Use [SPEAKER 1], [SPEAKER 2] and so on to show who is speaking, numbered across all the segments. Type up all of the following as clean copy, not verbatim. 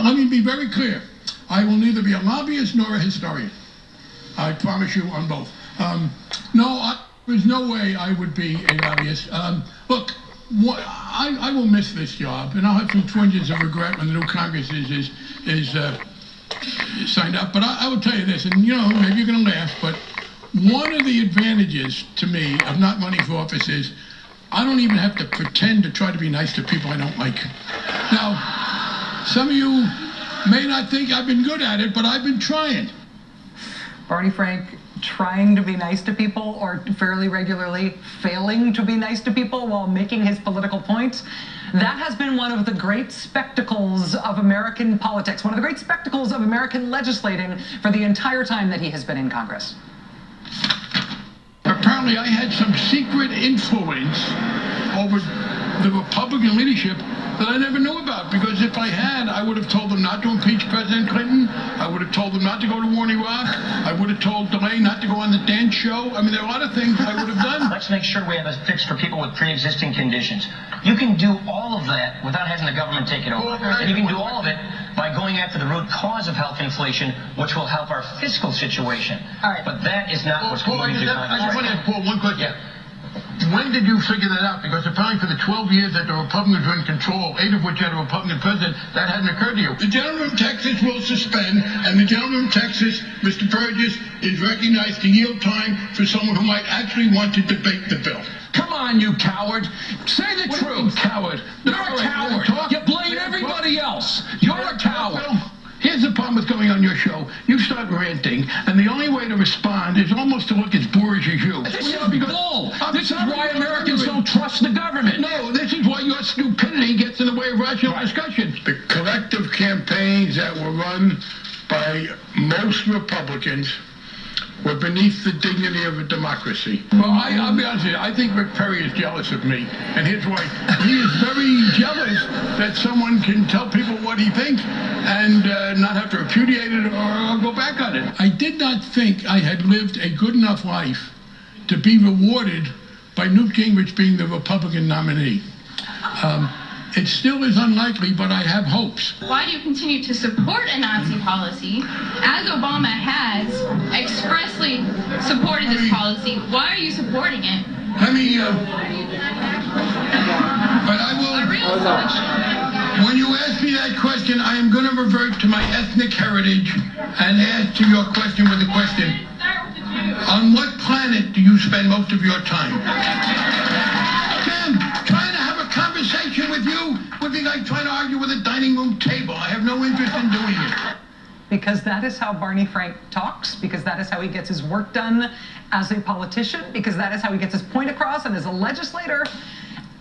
[SPEAKER 1] Let me be very clear. I will neither be a lobbyist nor a historian. I promise you on both. There's no way I would be a lobbyist. Look, I will miss this job, and I'll have some twinges of regret when the new Congress is signed up. But I will tell you this, and maybe you're going to laugh, but one of the advantages to me of not running for office is I don't even have to pretend to try to be nice to people I don't like. Now, some of you may not think I've been good at it, but I've been trying.
[SPEAKER 2] Barney Frank trying to be nice to people, or fairly regularly failing to be nice to people while making his political points. That has been one of the great spectacles of American politics, one of the great spectacles of American legislating for the entire time that he has been in Congress.
[SPEAKER 1] Apparently I had some secret influence over the Republican leadership that I never knew about, because if I had, I would have told them not to impeach President Clinton. I would have told them not to go to war in Iraq. I would have told DeLay not to go on the dance show. I mean, there are a lot of things I would have done.
[SPEAKER 3] Let's make sure we have a fix for people with pre-existing conditions. You can do all of that without having the government take it over. And you can do all of it by going after the root cause of health inflation, which will help our fiscal situation.
[SPEAKER 2] All right.
[SPEAKER 3] But that is not what's going to do.
[SPEAKER 1] I just want to ask Paul one question. Yeah. When did you figure that out? Because apparently for the 12 years that the Republicans were in control, 8 of which had a Republican president, that hadn't occurred to you. The gentleman from Texas will suspend, and the gentleman from Texas, Mr. Burgess, is recognized to yield time for someone who might actually want to debate the bill.
[SPEAKER 4] Come on, you coward. Say the truth.
[SPEAKER 1] Coward.
[SPEAKER 4] You're a coward. You blame everybody else. You're a coward.
[SPEAKER 1] Here's the problem with going on your show. You start ranting, and the only way to respond is almost to look as boorish as you.
[SPEAKER 4] This is bull. This is why Americans don't trust the government.
[SPEAKER 1] No, this is why your stupidity gets in the way of rational discussion. The collective campaigns that were run by most Republicans were beneath the dignity of a democracy. Well, I'll be honest with you, I think Rick Perry is jealous of me, and here's why. He is very jealous that someone can tell people what he thinks and not have to repudiate it or go back on it. I did not think I had lived a good enough life to be rewarded by Newt Gingrich being the Republican nominee. It still is unlikely, but I have hopes.
[SPEAKER 5] Why do you continue to support a Nazi policy, as Obama has expressly supported this policy? Why are you supporting it?
[SPEAKER 1] Let me, but I will, when you ask me that question, I am going to revert to my ethnic heritage and answer your question with a question. On what planet do you spend most of your time? Trying to have a conversation with you would be like trying to argue with a dining room table. I have no interest in doing it.
[SPEAKER 2] Because that is how Barney Frank talks, because that is how he gets his work done as a politician, because that is how he gets his point across, and as a legislator,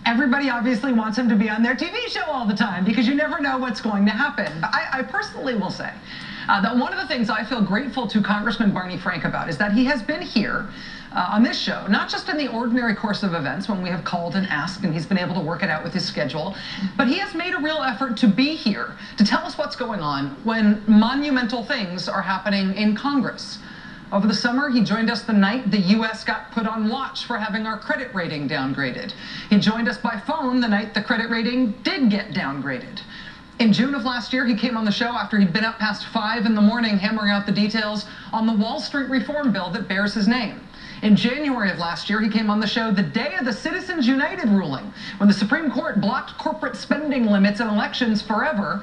[SPEAKER 2] everybody obviously wants him to be on their TV show all the time, because you never know what's going to happen. I personally will say that one of the things I feel grateful to Congressman Barney Frank about is that he has been here on this show, not just in the ordinary course of events when we have called and asked and he's been able to work it out with his schedule, but he has made a real effort to be here to tell us what's going on when monumental things are happening in Congress. Over the summer, he joined us the night the U.S. got put on watch for having our credit rating downgraded. He joined us by phone the night the credit rating did get downgraded. In June of last year, he came on the show after he'd been up past 5 in the morning hammering out the details on the Wall Street reform bill that bears his name. In January of last year, he came on the show the day of the Citizens United ruling, when the Supreme Court blocked corporate spending limits in elections forever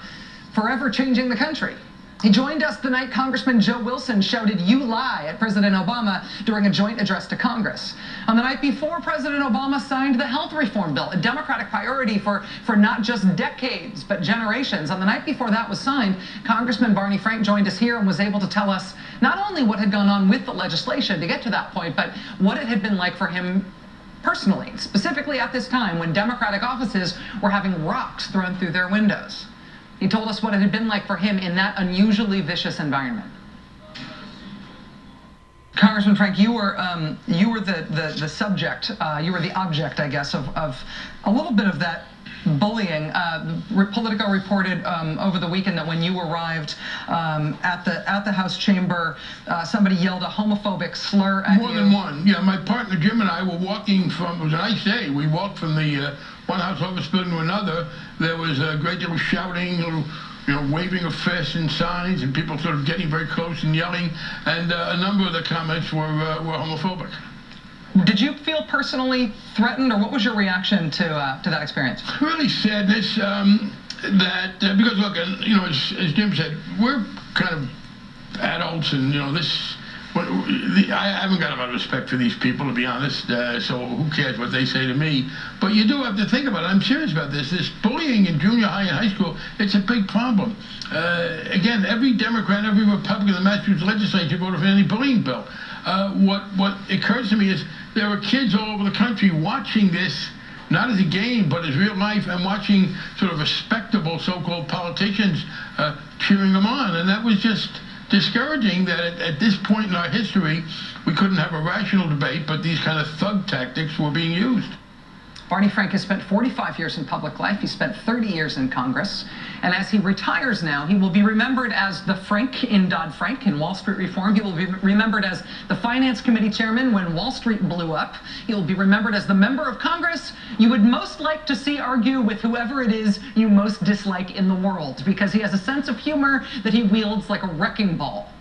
[SPEAKER 2] changing the country. He joined us the night Congressman Joe Wilson shouted, "You lie," at President Obama during a joint address to Congress. On the night before President Obama signed the health reform bill, a Democratic priority for not just decades, but generations. On the night before that was signed, Congressman Barney Frank joined us here and was able to tell us not only what had gone on with the legislation to get to that point, but what it had been like for him personally, specifically at this time when Democratic offices were having rocks thrown through their windows. He told us what it had been like for him in that unusually vicious environment. Congressman Frank, you were the subject, you were the object, I guess, of a little bit of that bullying. Politico reported over the weekend that when you arrived at the House chamber, somebody yelled a homophobic slur at you.
[SPEAKER 1] More than one. Yeah, my partner Jim and I were walking from, it was a nice day, we walked from the one House office building to another. There was a great deal of shouting, waving of fists and signs, and people sort of getting very close and yelling, and a number of the comments were homophobic.
[SPEAKER 2] Did you feel personally threatened, or what was your reaction to that experience?
[SPEAKER 1] Really sadness because look, as Jim said, we're kind of adults, and I haven't got a lot of respect for these people, to be honest, so who cares what they say to me? But you do have to think about it. I'm serious about this. This bullying in junior high and high school, it's a big problem. Again, every Democrat, every Republican in the Massachusetts legislature voted for any bullying bill. What occurs to me is there are kids all over the country watching this, not as a game, but as real life, and watching sort of respectable so-called politicians cheering them on. And that was just discouraging that at this point in our history, we couldn't have a rational debate, but these kind of thug tactics were being used.
[SPEAKER 2] Barney Frank has spent 45 years in public life. He spent 30 years in Congress. And as he retires now, he will be remembered as the Frank in Dodd-Frank in Wall Street reform. He will be remembered as the Finance Committee chairman when Wall Street blew up. He will be remembered as the member of Congress you would most like to see argue with whoever it is you most dislike in the world, because he has a sense of humor that he wields like a wrecking ball.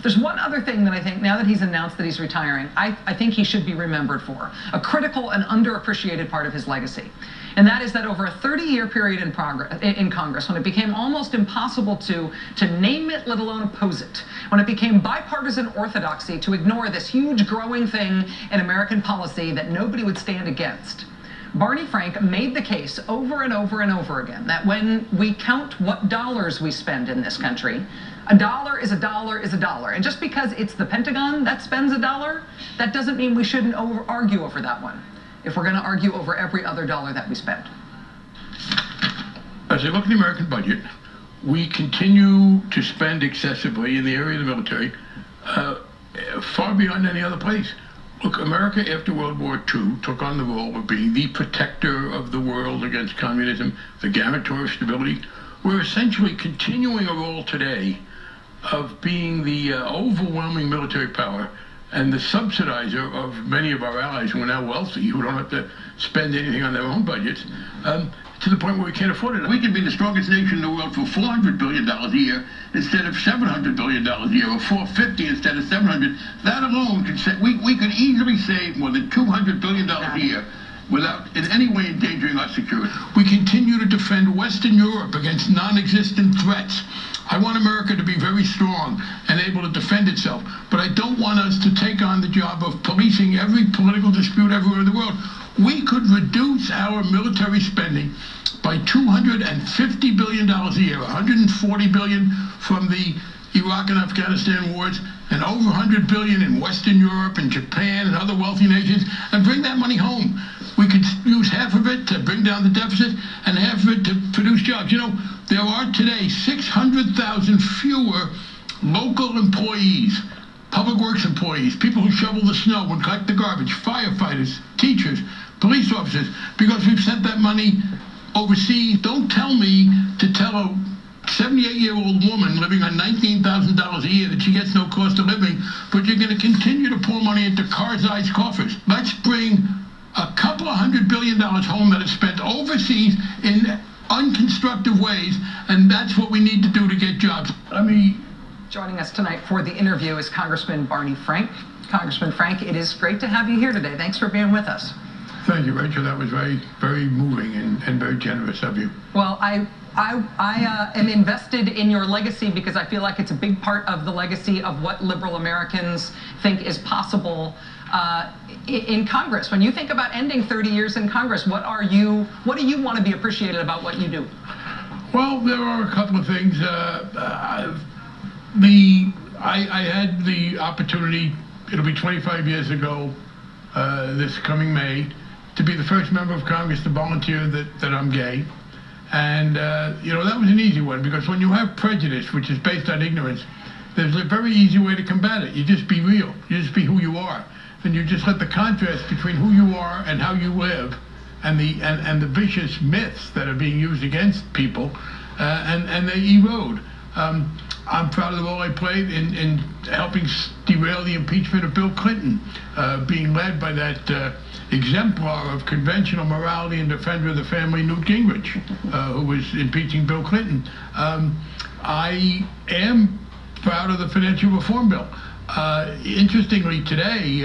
[SPEAKER 2] There's one other thing that I think, now that he's announced that he's retiring, I think he should be remembered for, a critical and underappreciated part of his legacy. And that is that over a 30-year period in Congress, when it became almost impossible to name it, let alone oppose it, when it became bipartisan orthodoxy to ignore this huge growing thing in American policy that nobody would stand against, Barney Frank made the case over and over and over again that when we count what dollars we spend in this country, a dollar is a dollar is a dollar. And just because it's the Pentagon that spends a dollar, that doesn't mean we shouldn't argue over that one, if we're going to argue over every other dollar that we spend.
[SPEAKER 1] As I look at the American budget, we continue to spend excessively in the area of the military, far beyond any other place. Look, America after World War II took on the role of being the protector of the world against communism, the guarantor of stability. We're essentially continuing a role today of being the overwhelming military power and the subsidizer of many of our allies who are now wealthy, who don't have to spend anything on their own budgets, to the point where we can't afford it. We can be the strongest nation in the world for $400 billion a year instead of $700 billion a year, or $450 instead of $700. That alone could say we could easily save more than $200 billion a year without in any way endangering our security. We continue to defend Western Europe against non-existent threats. I want America to be very strong and able to defend itself, but I don't want us to take on the job of policing every political dispute everywhere in the world. We could reduce our military spending by $250 billion a year, $140 billion from the Iraq and Afghanistan wars, and over $100 billion in Western Europe and Japan and other wealthy nations, and bring that money home. We could use half of it to bring down the deficit and half of it to produce jobs. There are today 600,000 fewer local employees, public works employees, people who shovel the snow and collect the garbage, firefighters, teachers, police officers, because we've sent that money overseas. Don't tell me to tell a 78-year-old woman living on $19,000 a year that she gets no cost of living, but you're going to continue to pour money into Karzai's coffers. Let's bring a couple of $100 billion home that is spent overseas in unconstructive ways, and that's what we need to do to get jobs.
[SPEAKER 2] Joining us tonight for the interview is Congressman Barney Frank. Congressman Frank, it is great to have you here today. Thanks for being with us.
[SPEAKER 1] Thank you, Rachel. That was very, very moving and very generous of you.
[SPEAKER 2] Well, I am invested in your legacy because I feel like it's a big part of the legacy of what liberal Americans think is possible in Congress. When you think about ending 30 years in Congress, what do you want to be appreciated about what you do?
[SPEAKER 1] Well, there are a couple of things. I had the opportunity, it'll be 25 years ago, this coming May, to be the first member of Congress to volunteer that I'm gay. And, that was an easy one, because when you have prejudice, which is based on ignorance, there's a very easy way to combat it. You just be real. You just be who you are. And you just let the contrast between who you are and how you live and the vicious myths that are being used against people, and they erode. I'm proud of the role I played in helping derail the impeachment of Bill Clinton, being led by that exemplar of conventional morality and defender of the family, Newt Gingrich, who was impeaching Bill Clinton. I am proud of the financial reform bill. Interestingly, today,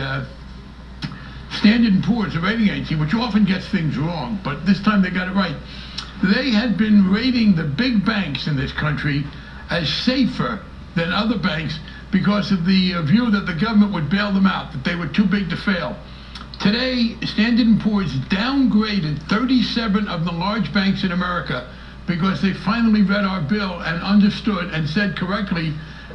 [SPEAKER 1] Standard & Poor's, a rating agency, which often gets things wrong, but this time they got it right. They had been rating the big banks in this country as safer than other banks because of the view that the government would bail them out, that they were too big to fail. Today, Standard & Poor's downgraded 37 of the large banks in America because they finally read our bill and understood and said correctly,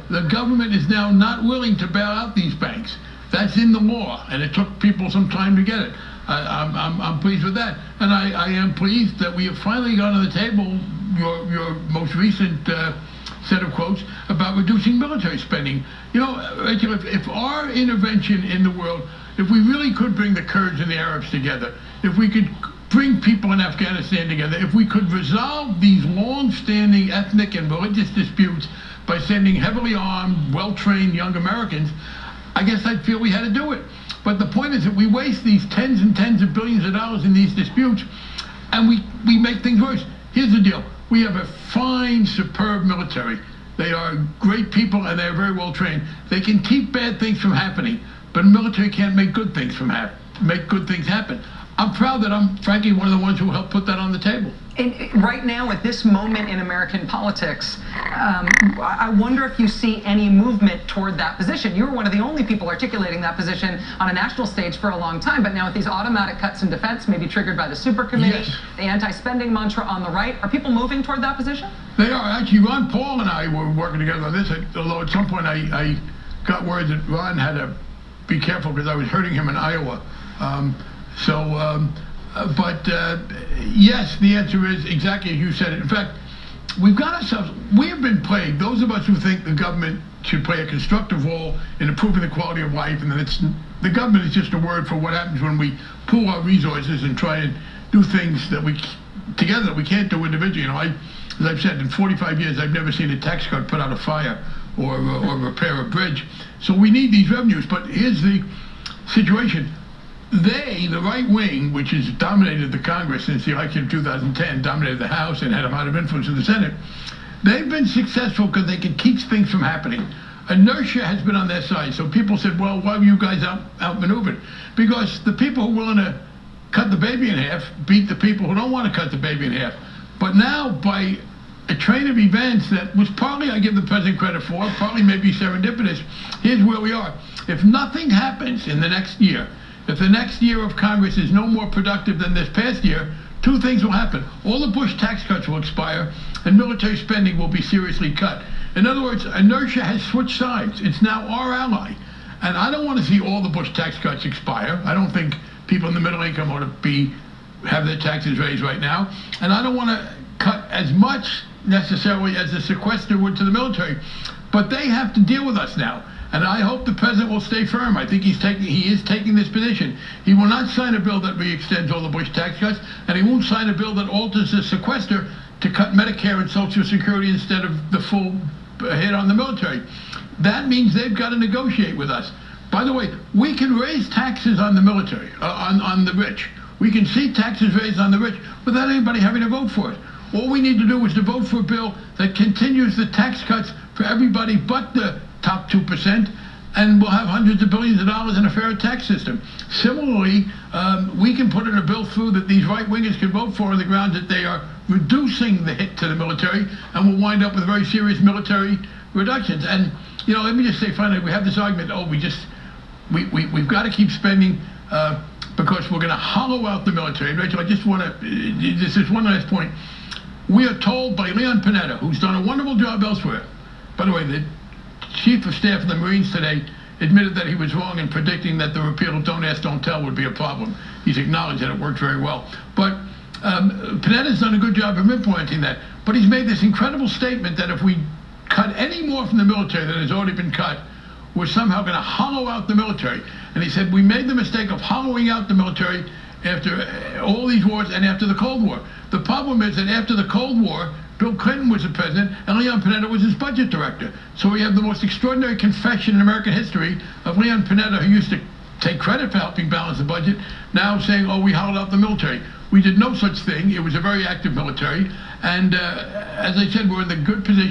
[SPEAKER 1] the government is now not willing to bail out these banks. That's in the law, and it took people some time to get it. I'm pleased with that, and I am pleased that we have finally got on the table your most recent set of quotes about reducing military spending. You know, Rachel, if our intervention in the world, if we really could bring the Kurds and the Arabs together, if we could bring people in Afghanistan together, if we could resolve these long-standing ethnic and religious disputes by sending heavily armed, well-trained young Americans, I guess I'd feel we had to do it. But the point is that we waste these tens and tens of billions of dollars in these disputes, and we make things worse. Here's the deal. We have a fine, superb military. They are great people, and they're very well trained. They can keep bad things from happening, but the military can't make good things happen. I'm proud that I'm, frankly, one of the ones who helped put that on the table.
[SPEAKER 2] And right now, at this moment in American politics, I wonder if you see any movement toward that position. You were one of the only people articulating that position on a national stage for a long time, but now with these automatic cuts in defense, maybe triggered by the super committee,
[SPEAKER 1] yes,
[SPEAKER 2] the anti-spending mantra on the right, are people moving toward that position?
[SPEAKER 1] They are. Actually, Ron Paul and I were working together on this, although at some point I got word that Ron had to be careful because I was hurting him in Iowa. Yes, the answer is exactly as you said it. In fact, we have been plagued, those of us who think the government should play a constructive role in improving the quality of life, and that the government is just a word for what happens when we pool our resources and try and do things that we can't do individually. You know, as I've said, in 45 years, I've never seen a tax cut put out a fire or repair a bridge. So we need these revenues, but here's the situation. The right wing, which has dominated the Congress since the election of 2010, dominated the House and had a lot of influence in the Senate, they've been successful because they can keep things from happening. Inertia has been on their side. So people said, well, why were you guys outmaneuvered? Because the people who are willing to cut the baby in half beat the people who don't want to cut the baby in half. But now, by a train of events that was partly, I give the president credit for, partly maybe serendipitous, here's where we are. If nothing happens in the next year, if the next year of Congress is no more productive than this past year, two things will happen. All the Bush tax cuts will expire, and military spending will be seriously cut. In other words, inertia has switched sides. It's now our ally. And I don't want to see all the Bush tax cuts expire. I don't think people in the middle income ought to have their taxes raised right now. And I don't want to cut as much necessarily as the sequester would to the military. But they have to deal with us now. And I hope the president will stay firm. I think he is taking this position. He will not sign a bill that re-extends all the Bush tax cuts, and he won't sign a bill that alters the sequester to cut Medicare and Social Security instead of the full hit on the military. That means they've got to negotiate with us. By the way, we can raise taxes on the military, on the rich. We can see taxes raised on the rich without anybody having to vote for it. All we need to do is to vote for a bill that continues the tax cuts for everybody but the top 2%, and we'll have hundreds of billions of dollars in a fair tax system. Similarly, we can put in a bill through that these right-wingers can vote for on the grounds that they are reducing the hit to the military, and we'll wind up with very serious military reductions. And, you know, let me just say finally, we have this argument, we've got to keep spending because we're going to hollow out the military. Rachel, I just want to, this is one last point. We are told by Leon Panetta, who's done a wonderful job elsewhere. By the way, the Chief of Staff of the Marines today admitted that he was wrong in predicting that the repeal of Don't Ask, Don't Tell would be a problem. He's acknowledged that it worked very well. But Panetta's done a good job of implementing that. But he's made this incredible statement that if we cut any more from the military than has already been cut, we're somehow going to hollow out the military. And he said, we made the mistake of hollowing out the military after all these wars and after the Cold War. The problem is that after the Cold War, Bill Clinton was the president, and Leon Panetta was his budget director. So we have the most extraordinary confession in American history of Leon Panetta, who used to take credit for helping balance the budget, now saying, oh, we hollowed out the military. We did no such thing. It was a very active military. And as I said, we're in the good position.